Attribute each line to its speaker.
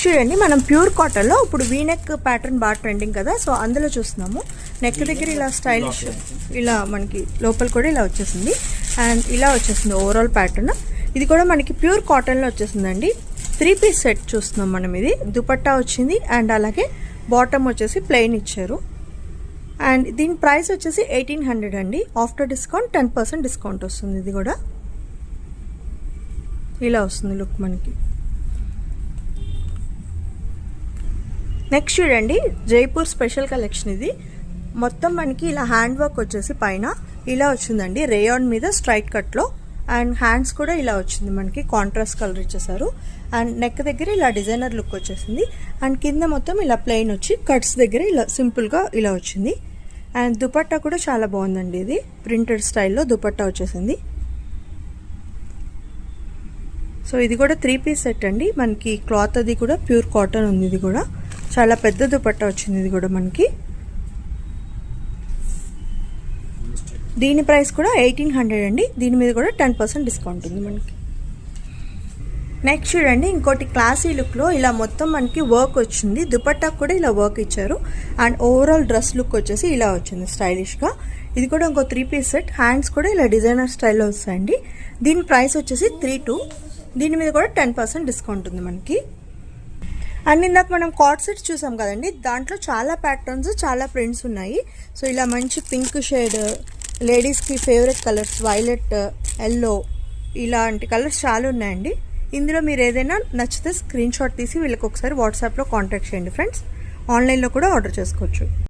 Speaker 1: Next చూడండి, మనం pure కాటన్లో ఇప్పుడు వీనెక్ ప్యాటర్న్ బాగా ట్రెండింగ్ కదా, సో అందులో చూస్తున్నాము. నెక్ దగ్గర ఇలా స్టైలిష్, ఇలా మనకి లోపల కూడా ఇలా వచ్చేసింది అండ్ ఇలా వచ్చేసింది ఓవరాల్ ప్యాటర్న్. ఇది కూడా మనకి ప్యూర్ కాటన్లో వచ్చేసిందండి. 3 పీస్ సెట్ చూస్తున్నాం మనం. ఇది దుపట్టా వచ్చింది అండ్ అలాగే బాటమ్ వచ్చేసి ప్లెయిన్ ఇచ్చారు. అండ్ దీని ప్రైస్ వచ్చేసి 1800 అండి. ఆఫ్టర్ డిస్కౌంట్ 10% డిస్కౌంట్ వస్తుంది. ఇది కూడా ఇలా వస్తుంది లుక్ మనకి. నెక్స్ట్ చూడండి, జైపూర్ స్పెషల్ కలెక్షన్. ఇది మొత్తం మనకి ఇలా హ్యాండ్ వర్క్ వచ్చేసి పైన ఇలా వచ్చిందండి, రేయాన్ మీద స్ట్రైట్ కట్లో. అండ్ హ్యాండ్స్ కూడా ఇలా వచ్చింది మనకి, కాంట్రాస్ట్ కలర్ ఇచ్చేసారు. అండ్ నెక్ దగ్గర ఇలా డిజైనర్ లుక్ వచ్చేసింది. అండ్ కింద మొత్తం ఇలా ప్లెయిన్ వచ్చి కట్స్ దగ్గర ఇలా సింపుల్గా ఇలా వచ్చింది. అండ్ దుపట్టా కూడా చాలా బాగుందండి. ఇది ప్రింటెడ్ స్టైల్లో దుపట్టా వచ్చేసింది. సో ఇది కూడా 3 పీస్ సెట్ అండి. మనకి క్లాత్ అది కూడా ప్యూర్ కాటన్ ఉంది. ఇది కూడా చాలా పెద్ద దుపట్టా వచ్చింది. ఇది కూడా మనకి దీని ప్రైస్ కూడా 1800 అండి. దీని మీద కూడా 10% డిస్కౌంట్ ఉంది మనకి. నెక్స్ట్ చూడండి, ఇంకోటి క్లాసీ లుక్లో ఇలా మొత్తం మనకి వర్క్ వచ్చింది. దుపట్టా కూడా ఇలా వర్క్ ఇచ్చారు. అండ్ ఓవరాల్ డ్రెస్ లుక్ వచ్చేసి ఇలా వచ్చింది స్టైలిష్గా. ఇది కూడా ఇంకో 3 పీస్ సెట్. హ్యాండ్స్ కూడా ఇలా డిజైనర్ స్టైల్లో వస్తాయండి. దీని ప్రైస్ వచ్చేసి 32. దీని మీద కూడా 10% డిస్కౌంట్ ఉంది మనకి. అండ్ ఇందాక మనం కార్డ్ సెట్స్ చూసాం కదండి, దాంట్లో చాలా ప్యాటర్న్స్, చాలా ప్రింట్స్ ఉన్నాయి. సో ఇలా మంచి పింక్ షేడ్, లేడీస్కి ఫేవరెట్ కలర్స్, వైలెట్, ఎల్లో, ఇలాంటి కలర్స్ చాలా ఉన్నాయండి. ఇందులో మీరు ఏదైనా నచ్చితే స్క్రీన్ షాట్ తీసి వీళ్ళకి ఒకసారి వాట్సాప్లో కాంటాక్ట్ చేయండి ఫ్రెండ్స్. ఆన్లైన్లో కూడా ఆర్డర్ చేసుకోవచ్చు.